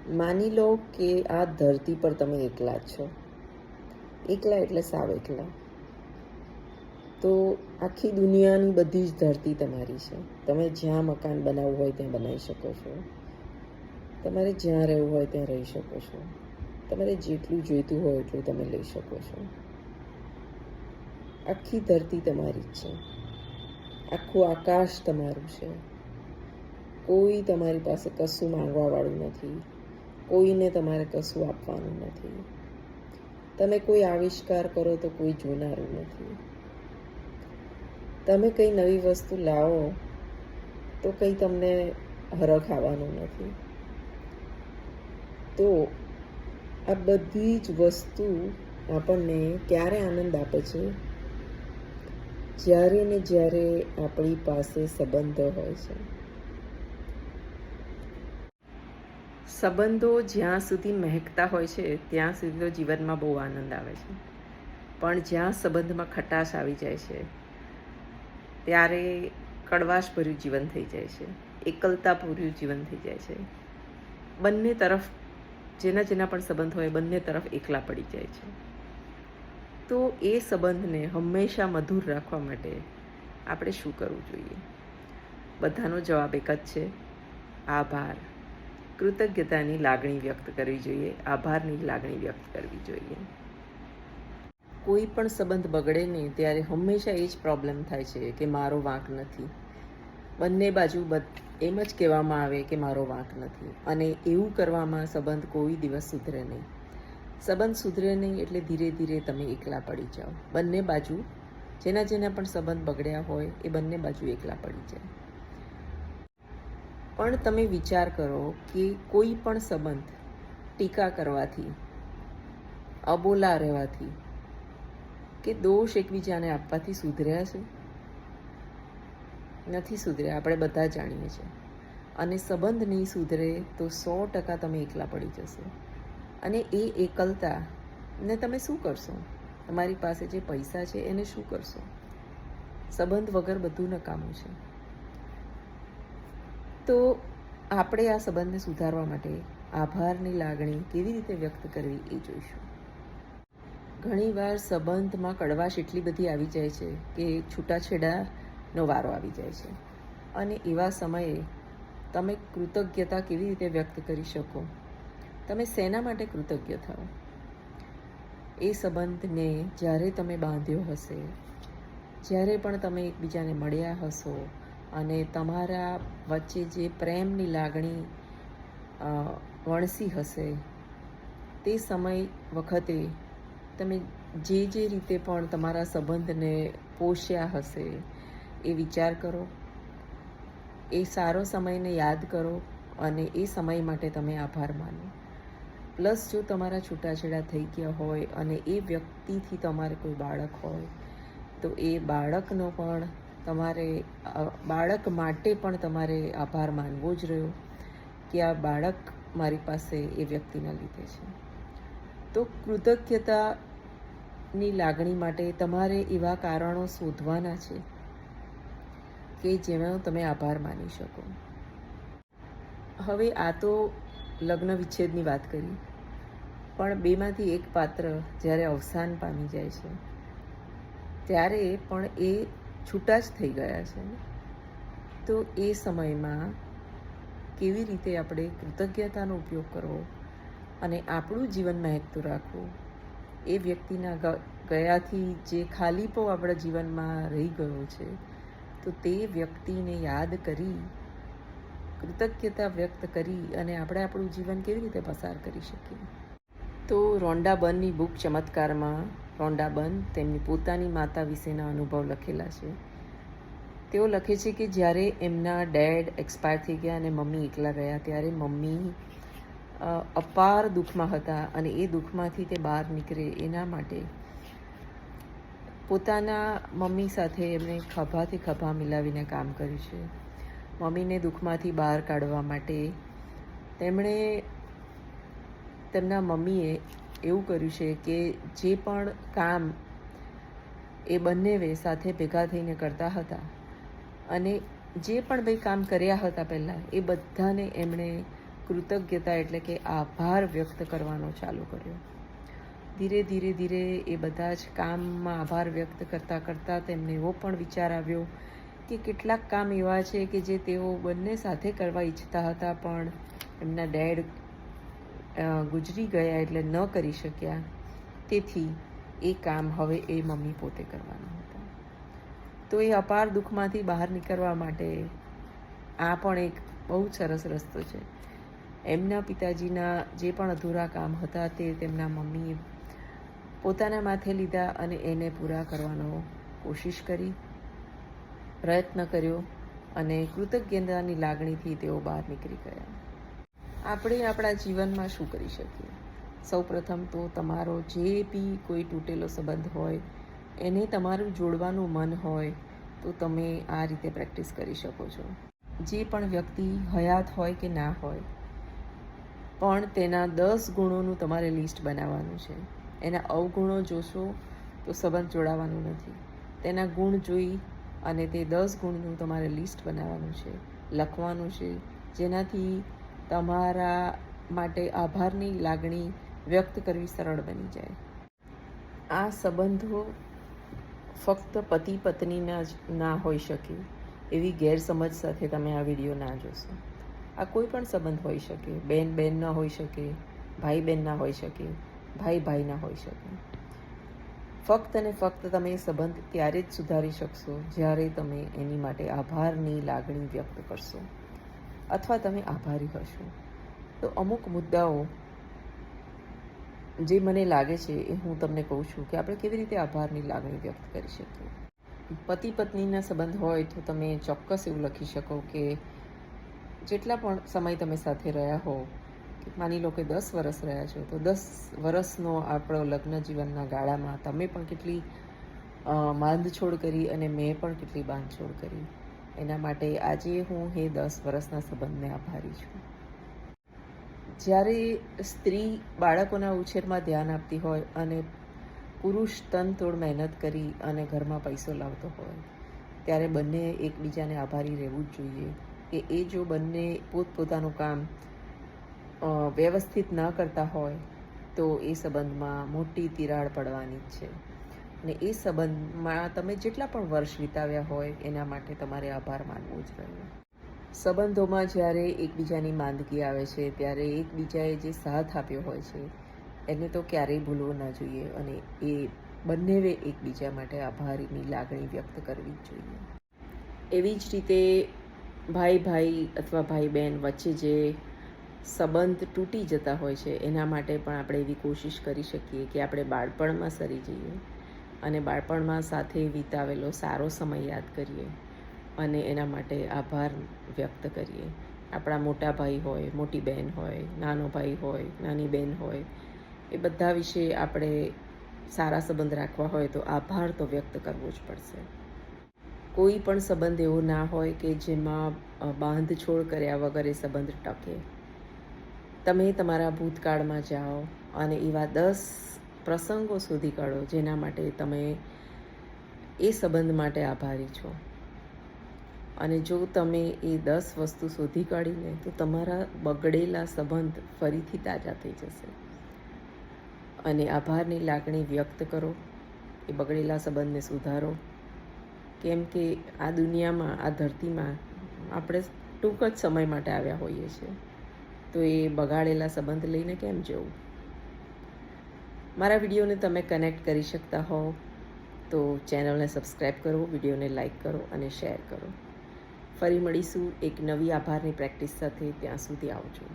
માની લો કે આ ધરતી પર તમે એકલા જ છો. એકલા એટલે સાવ એકલા. તો આખી દુનિયાની બધી જ ધરતી તમારી છે. તમે જ્યાં મકાન બનાવવું હોય ત્યાં બનાવી શકો છો. તમારે જ્યાં રહેવું હોય ત્યાં રહી શકો છો. તમારે જેટલું જોઈતું હોય એટલું તમે લઈ શકો છો. આખી ધરતી તમારી જ છે. આખું આકાશ તમારું છે. કોઈ તમારી પાસે કશું માંગવાવાળું નથી. કોઈને તમારે કશું આપવાનું નથી. તમે કોઈ આવિષ્કાર કરો તો કોઈ જોનારું નથી. તમે કંઈ નવી વસ્તુ લાવો તો કંઈ તમને હરખ આવવાનું નથી. તો આ બધી જ વસ્તુ આપણને ક્યારે આનંદ આપે છે? જ્યારે ને જ્યારે આપણી પાસે સંબંધો હોય છે. સંબંધો જ્યાં સુધી મહેકતા હોય છે ત્યાં સુધી તો જીવનમાં બહુ આનંદ આવે છે. પણ જ્યાં સંબંધમાં ખટાશ આવી જાય છે ત્યારે કડવાશભર્યું જીવન થઈ જાય છે. એકલતાભર્યું જીવન થઈ જાય છે. બંને તરફ જેના પણ સંબંધ હોય બંને તરફ એકલા પડી જાય છે. તો એ સંબંધને હંમેશા મધુર રાખવા માટે આપણે શું કરવું જોઈએ? બધાનો જવાબ એક જ છે: આભાર. કૃતજ્ઞતાની લાગણી વ્યક્ત કરવી જોઈએ. આભારની લાગણી વ્યક્ત કરવી જોઈએ. કોઈ પણ સંબંધ બગડે ને ત્યારે હંમેશા એ જ પ્રોબ્લેમ થાય છે કે મારો વાંક નથી. બંને બાજુ એમ જ કહેવામાં આવે કે મારો વાંક નથી, અને એવું કરવામાં સંબંધ કોઈ દિવસ સુધરે નહીં. સંબંધ સુધરે નહીં એટલે ધીરે ધીરે તમે એકલા પડી જાઓ. બંને બાજુ જેના પણ સંબંધ બગડ્યા હોય એ બંને બાજુ એકલા પડી જાય. પણ તમે વિચાર કરો કે કોઈ પણ સંબંધ ટીકા કરવાથી, અબોલા રહેવાથી કે દોષ એકબીજાને આપવાથી સુધર્યા છે? નથી સુધર્યા. આપણે બધા જાણીએ છીએ. અને સંબંધ નહીં સુધરે તો 100% તમે એકલા પડી જશો. અને એ એકલતાને તમે શું કરશો? તમારી પાસે જે પૈસા છે એને શું કરશો? સંબંધ વગર બધું નકામું છે. તો આપણે આ સંબંધને સુધારવા માટે આભારની લાગણી કેવી રીતે વ્યક્ત કરવી એ જોઈશું. ઘણીવાર સંબંધમાં કડવાશ એટલી બધી આવી જાય છે કે છૂટાછેડાનો વારો આવી જાય છે. અને એવા સમયે તમે કૃતજ્ઞતા કેવી રીતે વ્યક્ત કરી શકો? તમે શેના માટે કૃતજ્ઞ થાઓ? એ સંબંધને જ્યારે તમે બાંધ્યો હશે, જ્યારે પણ તમે એકબીજાને મળ્યા હશો અને તમારા વચ્ચે જે પ્રેમની લાગણી વણસી હશે, તે સમય વખતે તમે જે રીતે પણ તમારા સંબંધને પોષ્યા હશે એ વિચાર કરો. એ સારો સમયને યાદ કરો અને એ સમય માટે તમે આભાર માનો. પ્લસ જો તમારા છૂટાછેડા થઈ ગયા હોય અને એ વ્યક્તિથી તમારે કોઈ બાળક હોય તો એ બાળકનો પણ બાળક માટે પણ તમારે આભાર માનવો જ રહ્યો કે આ બાળક મારી પાસે એ વ્યક્તિના લીધે છે. તો કૃતજ્ઞતાની લાગણી માટે તમારે એવા કારણો શોધવાના છે કે જેમાં તમે આભાર માની શકો. હવે આ તો લગ્ન વિચ્છેદની વાત કરી, પણ બેમાંથી એક પાત્ર જ્યારે અવસાન પામી જાય છે ત્યારે પણ એ છૂટા જ થઈ ગયા છે. તો એ સમયમાં કેવી રીતે આપણે કૃતજ્ઞતાનો ઉપયોગ કરવો અને આપણું જીવન મહેકતું રાખવું, એ વ્યક્તિના ગયાથી જે ખાલીપો આપણા જીવનમાં રહી ગયો છે તો તે વ્યક્તિને યાદ કરી, કૃતજ્ઞતા વ્યક્ત કરી અને આપણે આપણું જીવન કેવી રીતે પસાર કરી શકીએ. તો રોન્ડા બર્નની બુક ચમત્કારમાં રોન્ડા બર્ન તેમની પોતાની માતા વિશેના અનુભવ લખેલા છે. તેઓ લખે છે કે જ્યારે એમના ડેડ એક્સપાયર થઈ ગયા અને મમ્મી એકલા રહ્યા ત્યારે મમ્મી અપાર દુઃખમાં હતા અને એ દુઃખમાંથી તે બહાર નીકળે એના માટે પોતાના મમ્મી સાથે એમણે ખભાથી ખભા મિલાવીને કામ કર્યું છે. મમ્મીને દુઃખમાંથી બહાર કાઢવા માટે તેમના મમ્મીએ એવું કર્યું છે કે જે પણ કામ એ બંને સાથે ભેગા થઈને કરતા હતા અને જે પણ કંઈ કામ કર્યા હતા પહેલાં એ બધાને એમણે કૃતજ્ઞતા એટલે કે આભાર વ્યક્ત કરવાનો ચાલુ કર્યો. ધીરે ધીરે ધીરે એ બધા જ કામમાં આભાર વ્યક્ત કરતાં કરતાં તેમને એવો પણ વિચાર આવ્યો કે કેટલાક કામ એવા છે કે જે તેઓ બંને સાથે કરવા ઈચ્છતા હતા, પણ એમના ડેડ ગુજરી ગયા એટલે ન કરી શક્યા. તેથી એ કામ હવે એ મમ્મી પોતે કરવાના હતા. તો એ અપાર દુઃખમાંથી બહાર નીકળવા માટે આ પણ એક બહુ સરસ રસ્તો છે. એમના પિતાજીના જે પણ અધૂરા કામ હતા તે તેમના મમ્મીએ પોતાના માથે લીધા અને એને પૂરા કરવાનો કોશિશ કરી, પ્રયત્ન કર્યો અને કૃતજ્ઞતાની લાગણીથી તેઓ બહાર નીકળી ગયા. આપણે આપણા જીવનમાં શું કરી શકીએ? સૌપ્રથમ તો તમારો જે બી કોઈ તૂટેલો સંબંધ હોય એને તમારું જોડવાનું મન હોય તો તમે આ રીતે પ્રેક્ટિસ કરી શકો છો. જે પણ વ્યક્તિ હયાત હોય કે ના હોય, પણ તેના 10 ગુણોનું તમારે લિસ્ટ બનાવવાનું છે. એના અવગુણો જોશો તો સંબંધ જોડાવાનું નથી. તેના ગુણ જોઈ અને તે 10 ગુણનું તમારે લિસ્ટ બનાવવાનું છે, લખવાનું છે, જેનાથી તમારા માટે આભારની લાગણી વ્યક્ત કરવી સરળ બની જાય. આ સંબંધો ફક્ત પતિ પત્નીના જ ના હોઈ શકે એવી ગેરસમજ સાથે તમે આ વિડીયો ના જોશો. આ કોઈ પણ સંબંધ હોઈ શકે. બેન બેનના હોઈ શકે, ભાઈ બહેનના હોઈ શકે, ભાઈ ભાઈના હોઈ શકે. ફક્ત અને ફક્ત તમે એ સંબંધ ત્યારે જ સુધારી શકશો જ્યારે તમે એની માટે આભારની લાગણી વ્યક્ત કરશો અથવા તમે આભારી હશો. તો અમુક મુદ્દાઓ જે મને લાગે છે એ હું તમને કહું છું કે આપણે કેવી રીતે આભારની લાગણી વ્યક્ત કરી શકીએ. પતિ પત્નીના સંબંધ હોય તો તમે ચોક્કસ એવું લખી શકો કે જેટલા પણ સમય તમે સાથે રહ્યા હો, માની લો કે 10 વર્ષ રહ્યા છો, તો 10 વર્ષનો આપણો લગ્ન જીવનના ગાળામાં તમે પણ કેટલી બાંધછોડ કરી અને મેં પણ કેટલી બાંધછોડ કરી. એના માટે આજે હું એ 10 વર્ષના સંબંધને આભારી છું. જ્યારે સ્ત્રી બાળકોના ઉછેરમાં ધ્યાન આપતી હોય અને પુરુષ તનતોડ મહેનત કરી અને ઘરમાં પૈસો લાવતો હોય, ત્યારે બંને એકબીજાને આભારી રહેવું જ જોઈએ કે એ જો બંને પોતપોતાનું કામ વ્યવસ્થિત ન કરતા હોય તો એ સંબંધમાં મોટી તિરાડ પડવાની જ છે. અને એ સંબંધમાં તમે જેટલા પણ વર્ષ વિતાવ્યા હોય એના માટે તમારે આભાર માનવો જ રહ્યો. સંબંધોમાં જ્યારે એકબીજાની માંદગી આવે છે ત્યારે એકબીજાએ જે સાથ આપ્યો હોય છે એને તો ક્યારેય ભૂલવો ન જોઈએ અને એ બંનેવે એકબીજા માટે આભારની લાગણી વ્યક્ત કરવી જ જોઈએ. એવી જ રીતે ભાઈ ભાઈ અથવા ભાઈ બહેન વચ્ચે જે સંબંધ તૂટી જતા હોય છે એના માટે પણ આપણે એવી કોશિશ કરી શકીએ કે આપણે બાળપણમાં સરી જઈએ અને બાળપણમાં સાથે વિતાવેલો સારો સમય યાદ કરીએ અને એના માટે આભાર વ્યક્ત કરીએ. આપણા મોટા ભાઈ હોય, મોટી બહેન હોય, નાનો ભાઈ હોય, નાની બહેન હોય, એ બધા વિશે આપણે સારા સંબંધ રાખવા હોય તો આભાર તો વ્યક્ત કરવો જ પડશે. કોઈ પણ સંબંધ એવો ના હોય કે જેમાં બાંધછોડ કર્યા વગર એ સંબંધ ટકે. તમે તમારા ભૂતકાળમાં જાઓ અને એવા 10 પ્રસંગો શોધી કાઢો જેના માટે તમે એ સંબંધ માટે આભારી છો. અને જો તમે એ 10 વસ્તુ શોધી કાઢીને તો તમારા બગડેલા સંબંધ ફરીથી તાજા થઈ જશે. અને આભારની લાગણી વ્યક્ત કરો, એ બગડેલા સંબંધને સુધારો. કેમ કે આ દુનિયામાં, આ ધરતીમાં આપણે ટૂંક જ સમય માટે આવ્યા હોઈએ છીએ, તો એ બગાડેલા સંબંધ લઈને કેમ જવું? મારા વિડીયોને તમે કનેક્ટ કરી શકતા હો તો ચેનલને સબસ્ક્રાઈબ કરો, વિડીયોને લાઈક કરો અને શેર કરો. ફરી મળીશું એક નવી આભારની પ્રેક્ટિસ સાથે. ત્યાં સુધી આવજો.